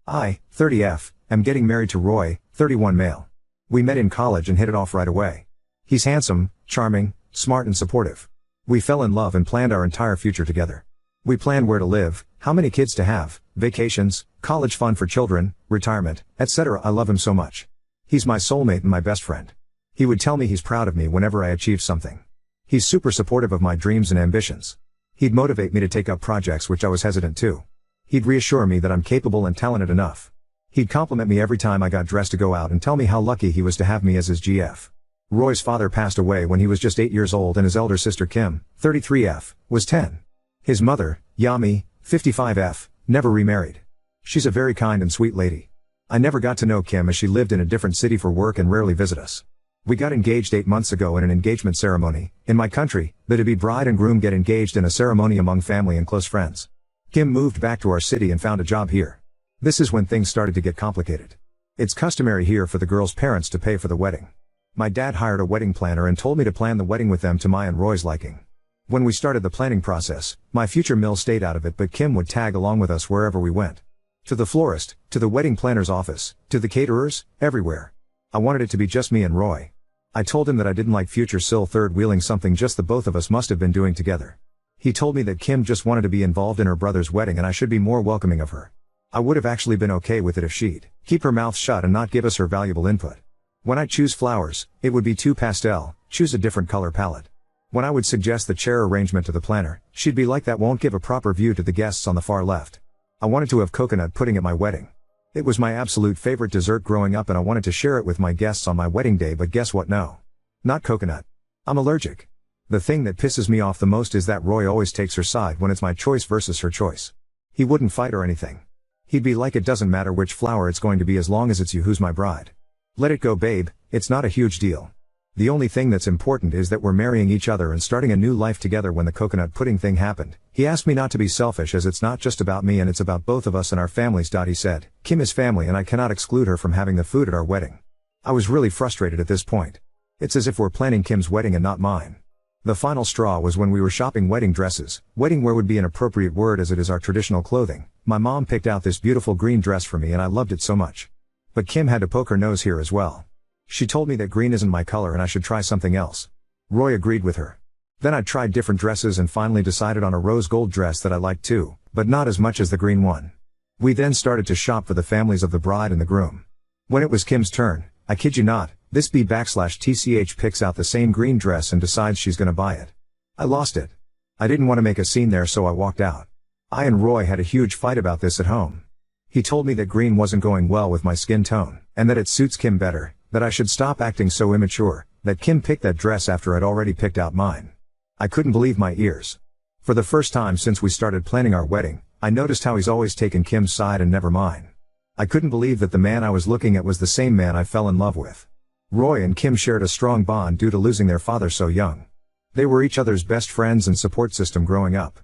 I, 30F, am getting married to Roy, 31 male. We met in college and hit it off right away. He's handsome, charming, smart and supportive. We fell in love and planned our entire future together. We planned where to live, how many kids to have, vacations, college fund for children, retirement, etc. I love him so much. He's my soulmate and my best friend. He would tell me he's proud of me whenever I achieved something. He's super supportive of my dreams and ambitions. He'd motivate me to take up projects which I was hesitant to. He'd reassure me that I'm capable and talented enough. He'd compliment me every time I got dressed to go out and tell me how lucky he was to have me as his GF. Roy's father passed away when he was just 8 years old and his elder sister Kim, 33F, was 10. His mother, Yami, 55F, never remarried. She's a very kind and sweet lady. I never got to know Kim as she lived in a different city for work and rarely visit us. We got engaged 8 months ago in an engagement ceremony. In my country, the to-be bride and groom get engaged in a ceremony among family and close friends. Kim moved back to our city and found a job here. This is when things started to get complicated. It's customary here for the girl's parents to pay for the wedding. My dad hired a wedding planner and told me to plan the wedding with them to my and Roy's liking. When we started the planning process, my future mill stayed out of it, but Kim would tag along with us wherever we went. To the florist, to the wedding planner's office, to the caterers, everywhere. I wanted it to be just me and Roy. I told him that I didn't like future Sil third-wheeling something just the both of us must have been doing together. He told me that Kim just wanted to be involved in her brother's wedding and I should be more welcoming of her. I would have actually been okay with it if she'd keep her mouth shut and not give us her valuable input. When I choose flowers, it would be too pastel, choose a different color palette. When I would suggest the chair arrangement to the planner, she'd be like, that won't give a proper view to the guests on the far left. I wanted to have coconut pudding at my wedding. It was my absolute favorite dessert growing up and I wanted to share it with my guests on my wedding day, but guess what? No. Not coconut. I'm allergic. The thing that pisses me off the most is that Roy always takes her side when it's my choice versus her choice. He wouldn't fight or anything. He'd be like, it doesn't matter which flower it's going to be as long as it's you who's my bride. Let it go, babe, it's not a huge deal. The only thing that's important is that we're marrying each other and starting a new life together. When the coconut pudding thing happened, he asked me not to be selfish as it's not just about me and it's about both of us and our families. He said, Kim is family and I cannot exclude her from having the food at our wedding. I was really frustrated at this point. It's as if we're planning Kim's wedding and not mine. The final straw was when we were shopping wedding dresses. Wedding wear would be an appropriate word as it is our traditional clothing. My mom picked out this beautiful green dress for me and I loved it so much. But Kim had to poke her nose here as well. She told me that green isn't my color and I should try something else. Roy agreed with her. Then I tried different dresses and finally decided on a rose gold dress that I liked too, but not as much as the green one. We then started to shop for the families of the bride and the groom. When it was Kim's turn, I kid you not, this B/TCH picks out the same green dress and decides she's gonna buy it. I lost it. I didn't want to make a scene there, so I walked out. I and Roy had a huge fight about this at home. He told me that green wasn't going well with my skin tone, and that it suits Kim better, that I should stop acting so immature, that Kim picked that dress after I'd already picked out mine. I couldn't believe my ears. For the first time since we started planning our wedding, I noticed how he's always taken Kim's side and never mine. I couldn't believe that the man I was looking at was the same man I fell in love with. Roy and Kim shared a strong bond due to losing their father so young. They were each other's best friends and support system growing up.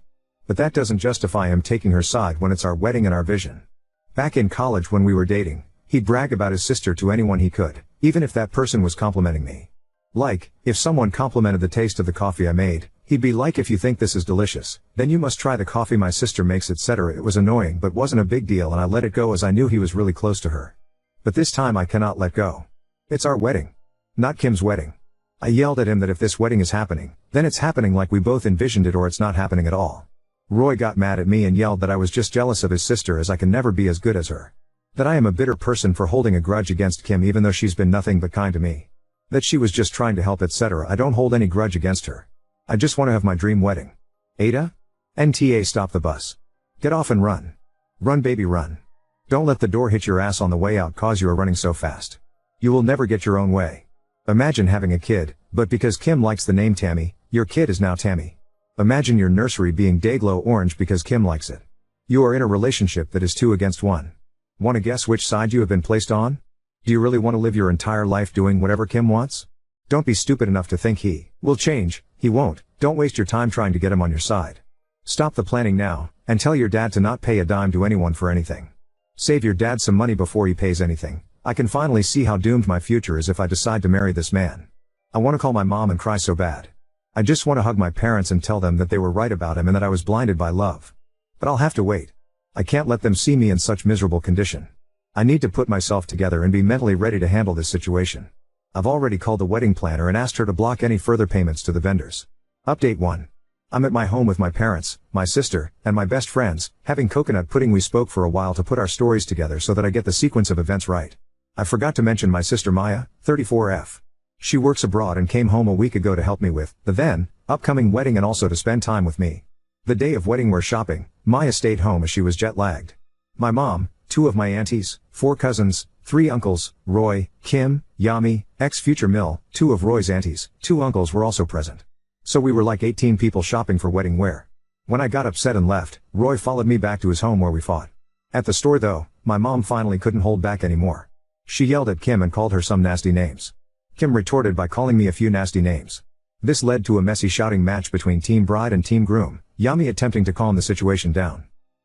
But that doesn't justify him taking her side when it's our wedding and our vision. Back in college when we were dating, he'd brag about his sister to anyone he could, even if that person was complimenting me. Like, if someone complimented the taste of the coffee I made, he'd be like, if you think this is delicious, then you must try the coffee my sister makes, etc. It was annoying but wasn't a big deal and I let it go as I knew he was really close to her. But this time I cannot let go. It's our wedding. Not Kim's wedding. I yelled at him that if this wedding is happening, then it's happening like we both envisioned it or it's not happening at all. Roy got mad at me and yelled that I was just jealous of his sister as I can never be as good as her. That I am a bitter person for holding a grudge against Kim even though she's been nothing but kind to me. That she was just trying to help, etc. I don't hold any grudge against her. I just want to have my dream wedding. Ada? NTA, stop the bus. Get off and run. Run, baby, run. Don't let the door hit your ass on the way out cause you are running so fast. You will never get your own way. Imagine having a kid, but because Kim likes the name Tammy, your kid is now Tammy. Imagine your nursery being Dayglow Orange because Kim likes it. You are in a relationship that is 2 against 1. Want to guess which side you have been placed on? Do you really want to live your entire life doing whatever Kim wants? Don't be stupid enough to think he will change. He won't. Don't waste your time trying to get him on your side. Stop the planning now, and tell your dad to not pay a dime to anyone for anything. Save your dad some money before he pays anything. I can finally see how doomed my future is if I decide to marry this man. I want to call my mom and cry so bad. I just want to hug my parents and tell them that they were right about him and that I was blinded by love. But I'll have to wait. I can't let them see me in such miserable condition. I need to put myself together and be mentally ready to handle this situation. I've already called the wedding planner and asked her to block any further payments to the vendors. Update 1. I'm at my home with my parents, my sister, and my best friends, having coconut pudding. We spoke for a while to put our stories together so that I get the sequence of events right. I forgot to mention my sister Maya, 34F. She works abroad and came home a week ago to help me with the then upcoming wedding and also to spend time with me. The day of wedding we're shopping. Maya stayed home as she was jet lagged. My mom, 2 of my aunties, 4 cousins, 3 uncles, Roy, Kim, Yami, ex-future Mill, 2 of Roy's aunties, 2 uncles were also present. So we were like 18 people shopping for wedding wear. When I got upset and left, Roy followed me back to his home where we fought. At the store though, my mom finally couldn't hold back anymore. She yelled at Kim and called her some nasty names. Kim retorted by calling me a few nasty names. This led to a messy shouting match between Team Bride and Team Groom, Yami attempting to calm the situation down.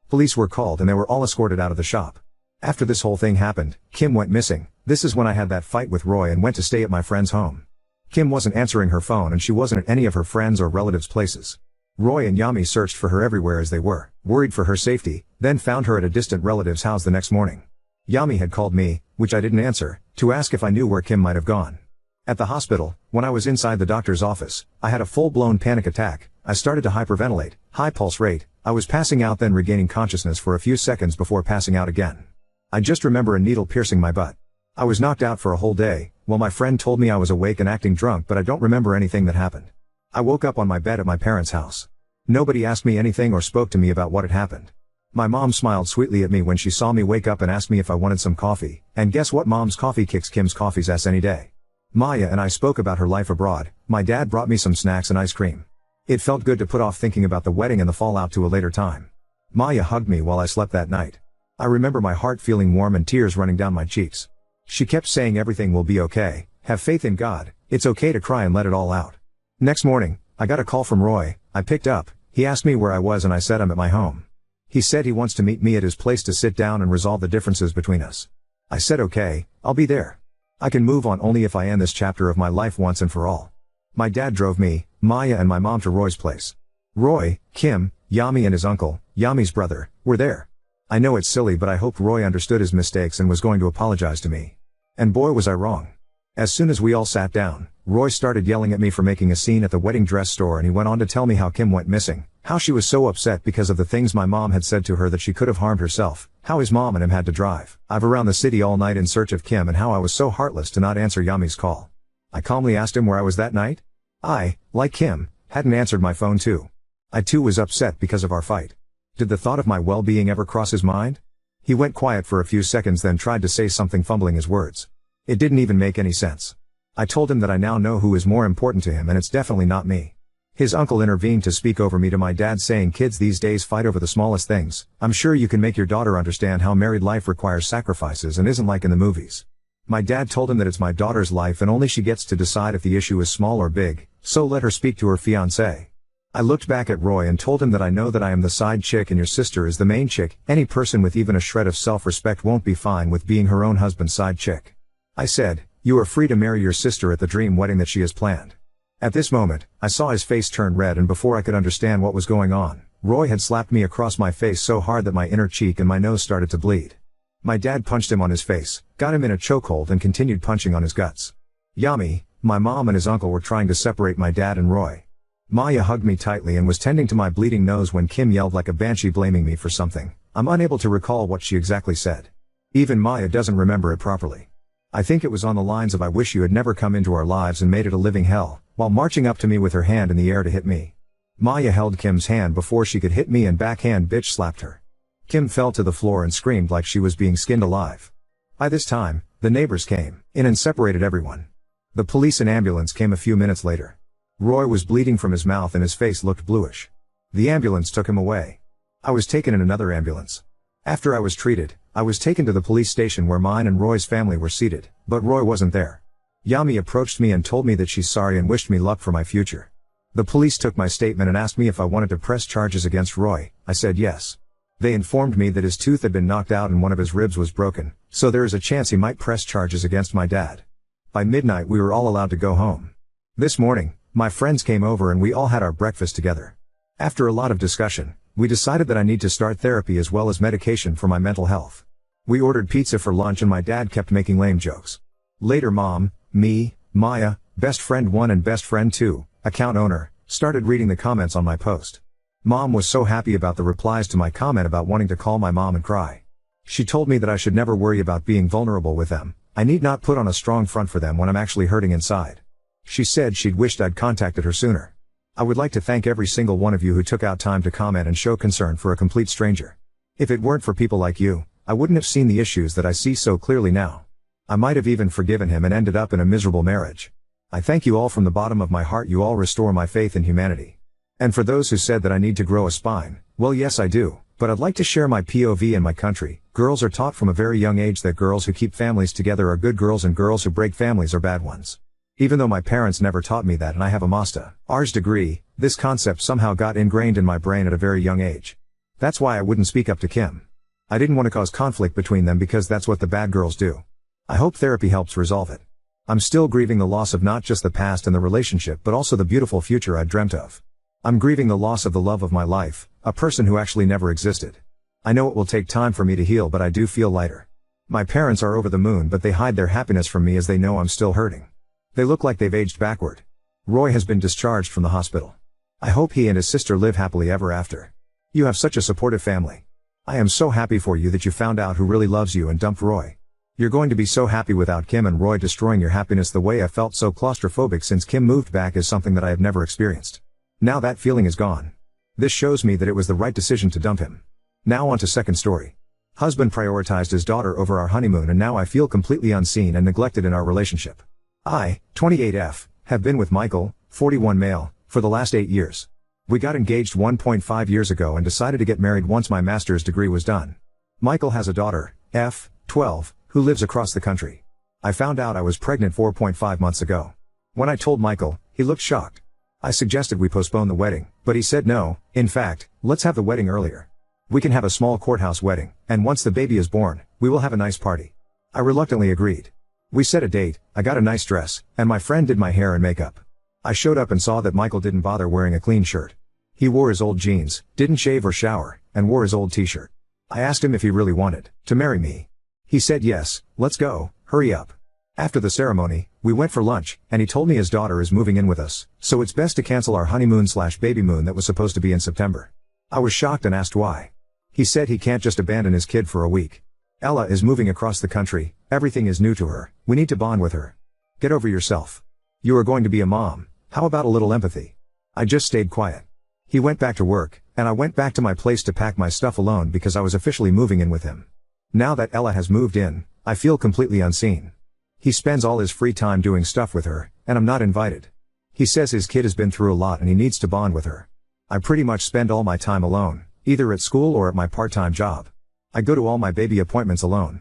Police were called and they were all escorted out of the shop. After this whole thing happened, Kim went missing. This is when I had that fight with Roy and went to stay at my friend's home. Kim wasn't answering her phone and she wasn't at any of her friends' or relatives' places. Roy and Yami searched for her everywhere as they were worried for her safety, then found her at a distant relative's house the next morning. Yami had called me, which I didn't answer, to ask if I knew where Kim might have gone. At the hospital, when I was inside the doctor's office, I had a full-blown panic attack. I started to hyperventilate, high pulse rate. I was passing out then regaining consciousness for a few seconds before passing out again. I just remember a needle piercing my butt. I was knocked out for a whole day. Well, my friend told me I was awake and acting drunk, but I don't remember anything that happened. I woke up on my bed at my parents' house. Nobody asked me anything or spoke to me about what had happened. My mom smiled sweetly at me when she saw me wake up and asked me if I wanted some coffee, and guess what? Mom's coffee kicks Kim's coffee's ass any day. Maya and I spoke about her life abroad. My dad brought me some snacks and ice cream. It felt good to put off thinking about the wedding and the fallout to a later time. Maya hugged me while I slept that night. I remember my heart feeling warm and tears running down my cheeks. She kept saying everything will be okay, have faith in God, it's okay to cry and let it all out. Next morning, I got a call from Roy. I picked up. He asked me where I was and I said I'm at my home. He said he wants to meet me at his place to sit down and resolve the differences between us. I said okay, I'll be there. I can move on only if I end this chapter of my life once and for all. My dad drove me, Maya and my mom to Roy's place. Roy, Kim, Yami and his uncle, Yami's brother, were there. I know it's silly but I hoped Roy understood his mistakes and was going to apologize to me. And boy was I wrong. As soon as we all sat down, Roy started yelling at me for making a scene at the wedding dress store and he went on to tell me how Kim went missing, how she was so upset because of the things my mom had said to her that she could have harmed herself, how his mom and him had to drive around the city all night in search of Kim and how I was so heartless to not answer Yami's call. I calmly asked him where I was that night. I, like Kim, hadn't answered my phone too. I too was upset because of our fight. Did the thought of my well-being ever cross his mind? He went quiet for a few seconds then tried to say something fumbling his words. It didn't even make any sense. I told him that I now know who is more important to him and it's definitely not me. His uncle intervened to speak over me to my dad saying kids these days fight over the smallest things. I'm sure you can make your daughter understand how married life requires sacrifices and isn't like in the movies. My dad told him that it's my daughter's life and only she gets to decide if the issue is small or big, so let her speak to her fiancé. I looked back at Roy and told him that I know that I am the side chick and your sister is the main chick. Any person with even a shred of self-respect won't be fine with being her own husband's side chick. I said, you are free to marry your sister at the dream wedding that she has planned. At this moment, I saw his face turn red and before I could understand what was going on, Roy had slapped me across my face so hard that my inner cheek and my nose started to bleed. My dad punched him on his face, got him in a chokehold and continued punching on his guts. Yami, my mom and his uncle were trying to separate my dad and Roy. Maya hugged me tightly and was tending to my bleeding nose when Kim yelled like a banshee blaming me for something. I'm unable to recall what she exactly said. Even Maya doesn't remember it properly. I think it was on the lines of I wish you had never come into our lives and made it a living hell, while marching up to me with her hand in the air to hit me. Maya held Kim's hand before she could hit me and backhand bitch slapped her. Kim fell to the floor and screamed like she was being skinned alive. By this time, the neighbors came in and separated everyone. The police and ambulance came a few minutes later. Roy was bleeding from his mouth and his face looked bluish. The ambulance took him away. I was taken in another ambulance. After I was treated, I was taken to the police station where mine and Roy's family were seated, but Roy wasn't there. Yami approached me and told me that she's sorry and wished me luck for my future. The police took my statement and asked me if I wanted to press charges against Roy. I said yes. They informed me that his tooth had been knocked out and one of his ribs was broken, so there is a chance he might press charges against my dad. By midnight we were all allowed to go home. This morning, my friends came over and we all had our breakfast together. After a lot of discussion, we decided that I need to start therapy as well as medication for my mental health. We ordered pizza for lunch and my dad kept making lame jokes. Later Mom, me, Maya, best friend 1 and best friend 2, account owner, started reading the comments on my post. Mom was so happy about the replies to my comment about wanting to call my mom and cry. She told me that I should never worry about being vulnerable with them. I need not put on a strong front for them when I'm actually hurting inside. She said she'd wished I'd contacted her sooner. I would like to thank every single one of you who took out time to comment and show concern for a complete stranger. If it weren't for people like you, I wouldn't have seen the issues that I see so clearly now. I might have even forgiven him and ended up in a miserable marriage. I thank you all from the bottom of my heart. You all restore my faith in humanity. And for those who said that I need to grow a spine, well yes I do, but I'd like to share my POV in my country. Girls are taught from a very young age that girls who keep families together are good girls and girls who break families are bad ones. Even though my parents never taught me that and I have a Master's degree, this concept somehow got ingrained in my brain at a very young age. That's why I wouldn't speak up to Kim. I didn't want to cause conflict between them because that's what the bad girls do. I hope therapy helps resolve it. I'm still grieving the loss of not just the past and the relationship but also the beautiful future I dreamt of. I'm grieving the loss of the love of my life, a person who actually never existed. I know it will take time for me to heal but I do feel lighter. My parents are over the moon but they hide their happiness from me as they know I'm still hurting. They look like they've aged backward. Roy has been discharged from the hospital. I hope he and his sister live happily ever after. You have such a supportive family. I am so happy for you that you found out who really loves you and dumped Roy. You're going to be so happy without Kim and Roy destroying your happiness. The way I felt so claustrophobic since Kim moved back is something that I have never experienced. Now that feeling is gone. This shows me that it was the right decision to dump him. Now on to second story. Husband prioritized his daughter over our honeymoon and now I feel completely unseen and neglected in our relationship. I, 28F, have been with Michael, 41 male, for the last 8 years. We got engaged 1.5 years ago and decided to get married once my master's degree was done. Michael has a daughter, F, 12, who lives across the country. I found out I was pregnant 4.5 months ago. When I told Michael, he looked shocked. I suggested we postpone the wedding, but he said no. In fact, let's have the wedding earlier. We can have a small courthouse wedding, and once the baby is born, we will have a nice party. I reluctantly agreed. We set a date, I got a nice dress, and my friend did my hair and makeup. I showed up and saw that Michael didn't bother wearing a clean shirt. He wore his old jeans, didn't shave or shower, and wore his old t-shirt. I asked him if he really wanted to marry me. He said yes, let's go, hurry up. After the ceremony, we went for lunch, and he told me his daughter is moving in with us, so it's best to cancel our honeymoon/baby moon that was supposed to be in September. I was shocked and asked why. He said he can't just abandon his kid for a week. Ella is moving across the country, everything is new to her, we need to bond with her. Get over yourself. You are going to be a mom, how about a little empathy? I just stayed quiet. He went back to work, and I went back to my place to pack my stuff alone because I was officially moving in with him. Now that Ella has moved in, I feel completely unseen. He spends all his free time doing stuff with her, and I'm not invited. He says his kid has been through a lot and he needs to bond with her. I pretty much spend all my time alone, either at school or at my part-time job. I go to all my baby appointments alone.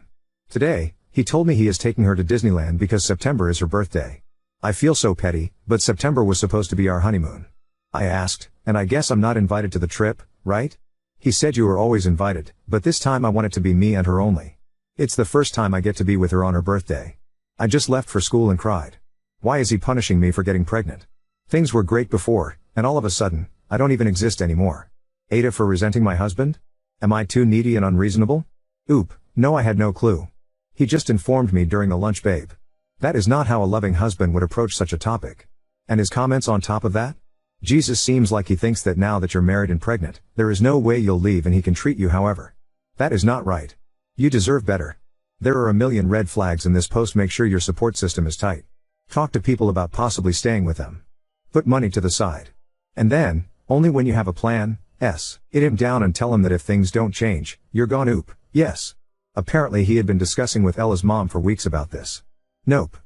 Today, he told me he is taking her to Disneyland because September is her birthday. I feel so petty, but September was supposed to be our honeymoon. I asked, and I guess I'm not invited to the trip, right? He said you were always invited, but this time I want it to be me and her only. It's the first time I get to be with her on her birthday. I just left for school and cried. Why is he punishing me for getting pregnant? Things were great before, and all of a sudden, I don't even exist anymore. Ada for resenting my husband? Am I too needy and unreasonable? Oop, no, I had no clue. He just informed me during the lunch, babe. That is not how a loving husband would approach such a topic. And his comments on top of that? Jesus seems like he thinks that now that you're married and pregnant, there is no way you'll leave and he can treat you however. That is not right. You deserve better. There are a million red flags in this post. Make sure your support system is tight. Talk to people about possibly staying with them. Put money to the side. And then, only when you have a plan, hit him down and tell him that if things don't change, you're gone. Oop, yes. Apparently he had been discussing with Ella's mom for weeks about this. Nope.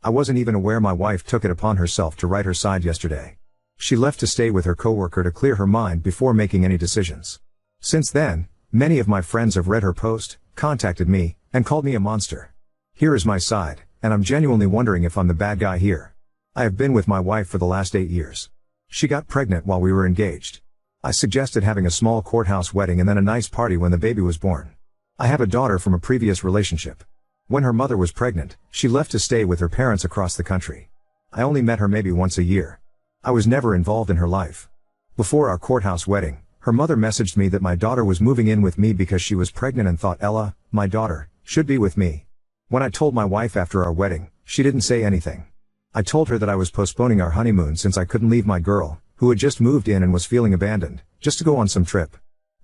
I wasn't even aware my wife took it upon herself to write her side yesterday. She left to stay with her coworker to clear her mind before making any decisions. Since then, many of my friends have read her post, contacted me, and called me a monster. Here is my side, and I'm genuinely wondering if I'm the bad guy here. I have been with my wife for the last 8 years. She got pregnant while we were engaged. I suggested having a small courthouse wedding and then a nice party when the baby was born. I have a daughter from a previous relationship. When her mother was pregnant, she left to stay with her parents across the country. I only met her maybe once a year. I was never involved in her life. Before our courthouse wedding, Her mother messaged me that my daughter was moving in with me because she was pregnant and thought Ella, my daughter, should be with me. When I told my wife after our wedding, she didn't say anything. I told her that I was postponing our honeymoon since I couldn't leave my girl, who had just moved in and was feeling abandoned, just to go on some trip.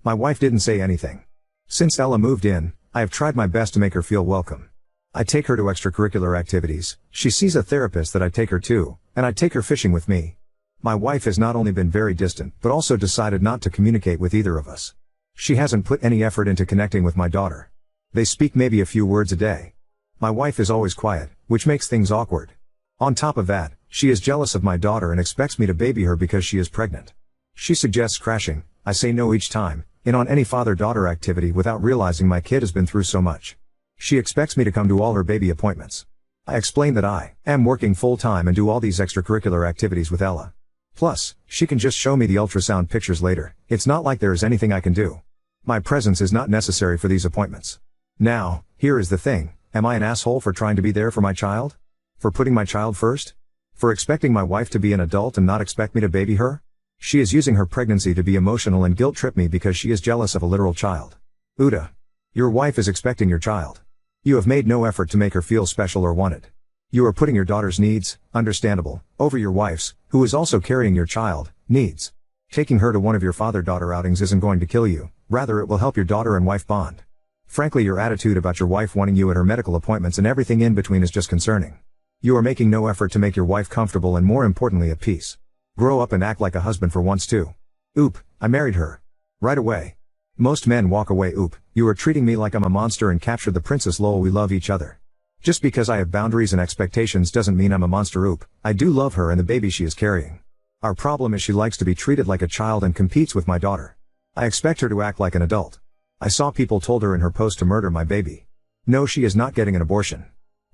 My wife didn't say anything. Since Ella moved in, I have tried my best to make her feel welcome. I take her to extracurricular activities, she sees a therapist that I take her to, and I take her fishing with me. My wife has not only been very distant but also decided not to communicate with either of us. She hasn't put any effort into connecting with my daughter. They speak maybe a few words a day. My wife is always quiet, which makes things awkward. On top of that, she is jealous of my daughter and expects me to baby her because she is pregnant. She suggests crashing, I say no each time, in on any father-daughter activity without realizing my kid has been through so much. She expects me to come to all her baby appointments. I explain that I am working full-time and do all these extracurricular activities with Ella. Plus, she can just show me the ultrasound pictures later, it's not like there is anything I can do. My presence is not necessary for these appointments. Now, here is the thing, am I an asshole for trying to be there for my child? For putting my child first? For expecting my wife to be an adult and not expect me to baby her? She is using her pregnancy to be emotional and guilt-trip me because she is jealous of a literal child. Uda. Your wife is expecting your child. You have made no effort to make her feel special or wanted. You are putting your daughter's needs, understandable, over your wife's, who is also carrying your child, needs. Taking her to one of your father-daughter outings isn't going to kill you, rather it will help your daughter and wife bond. Frankly, your attitude about your wife wanting you at her medical appointments and everything in between is just concerning. You are making no effort to make your wife comfortable and more importantly at peace. Grow up and act like a husband for once too. Oop, I married her. Right away. Most men walk away. Oop, you are treating me like I'm a monster and captured the princess. Lol, we love each other. Just because I have boundaries and expectations doesn't mean I'm a monster. Oop, I do love her and the baby she is carrying. Our problem is she likes to be treated like a child and competes with my daughter. I expect her to act like an adult. I saw people told her in her post to murder my baby. No, she is not getting an abortion.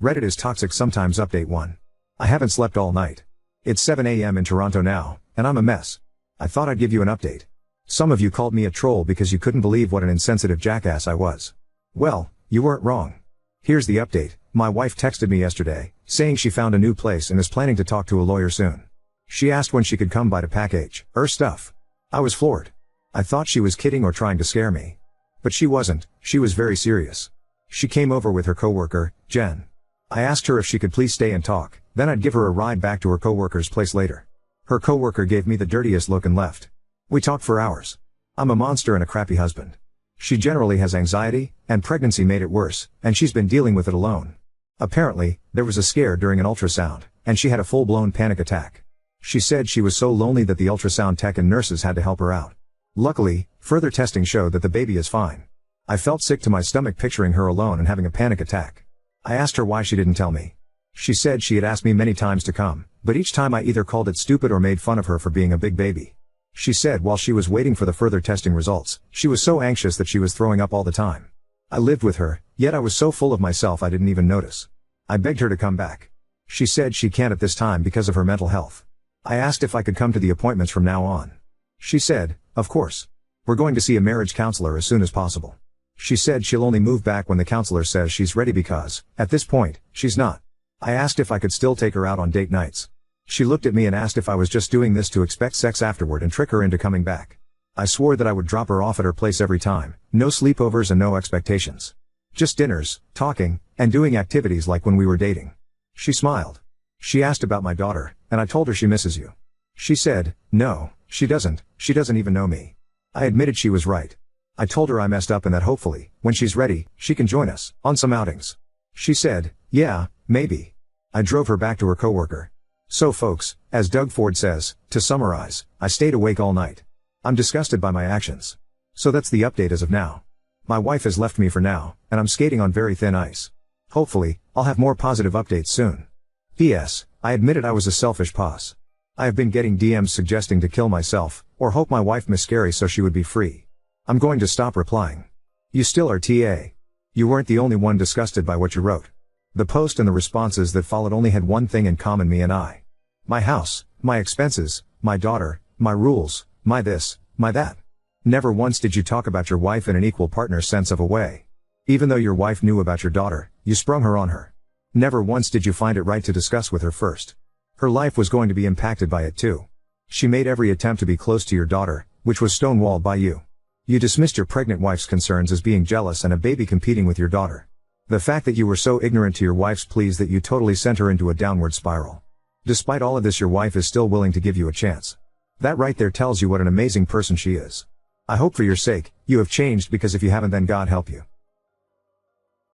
Reddit is toxic sometimes. Update 1. I haven't slept all night. It's 7 a.m. in Toronto now, and I'm a mess. I thought I'd give you an update. Some of you called me a troll because you couldn't believe what an insensitive jackass I was. Well, you weren't wrong. Here's the update. My wife texted me yesterday, saying she found a new place and is planning to talk to a lawyer soon. She asked when she could come by to package her stuff. I was floored. I thought she was kidding or trying to scare me. But she wasn't, she was very serious. She came over with her coworker, Jen. I asked her if she could please stay and talk, then I'd give her a ride back to her coworker's place later. Her coworker gave me the dirtiest look and left. We talked for hours. I'm a monster and a crappy husband. She generally has anxiety, and pregnancy made it worse, and she's been dealing with it alone. Apparently, there was a scare during an ultrasound, and she had a full-blown panic attack. She said she was so lonely that the ultrasound tech and nurses had to help her out. Luckily, further testing showed that the baby is fine. I felt sick to my stomach picturing her alone and having a panic attack. I asked her why she didn't tell me. She said she had asked me many times to come, but each time I either called it stupid or made fun of her for being a big baby. She said while she was waiting for the further testing results, she was so anxious that she was throwing up all the time. I lived with her, yet I was so full of myself I didn't even notice. I begged her to come back. She said she can't at this time because of her mental health. I asked if I could come to the appointments from now on. She said, of course. We're going to see a marriage counselor as soon as possible. She said she'll only move back when the counselor says she's ready because, at this point, she's not. I asked if I could still take her out on date nights. She looked at me and asked if I was just doing this to expect sex afterward and trick her into coming back. I swore that I would drop her off at her place every time, no sleepovers and no expectations. Just dinners, talking, and doing activities like when we were dating. She smiled. She asked about my daughter, and I told her she misses you. She said, no, she doesn't even know me. I admitted she was right. I told her I messed up and that hopefully, when she's ready, she can join us on some outings. She said, yeah, maybe. I drove her back to her coworker. So folks, as Doug Ford says, to summarize, I stayed awake all night. I'm disgusted by my actions. So that's the update as of now. My wife has left me for now, and I'm skating on very thin ice. Hopefully, I'll have more positive updates soon. P.S. I admitted I was a selfish puss. I have been getting DMs suggesting to kill myself, or hope my wife miscarry so she would be free. I'm going to stop replying. You still are TA. You weren't the only one disgusted by what you wrote. The post and the responses that followed only had one thing in common: me and I. My house, my expenses, my daughter, my rules, my this, my that. Never once did you talk about your wife in an equal partner sense of a way. Even though your wife knew about your daughter, you sprung her on her. Never once did you find it right to discuss with her first. Her life was going to be impacted by it too. She made every attempt to be close to your daughter, which was stonewalled by you. You dismissed your pregnant wife's concerns as being jealous and a baby competing with your daughter. The fact that you were so ignorant to your wife's pleas that you totally sent her into a downward spiral. Despite all of this, your wife is still willing to give you a chance. That right there tells you what an amazing person she is. I hope for your sake, you have changed, because if you haven't, then God help you.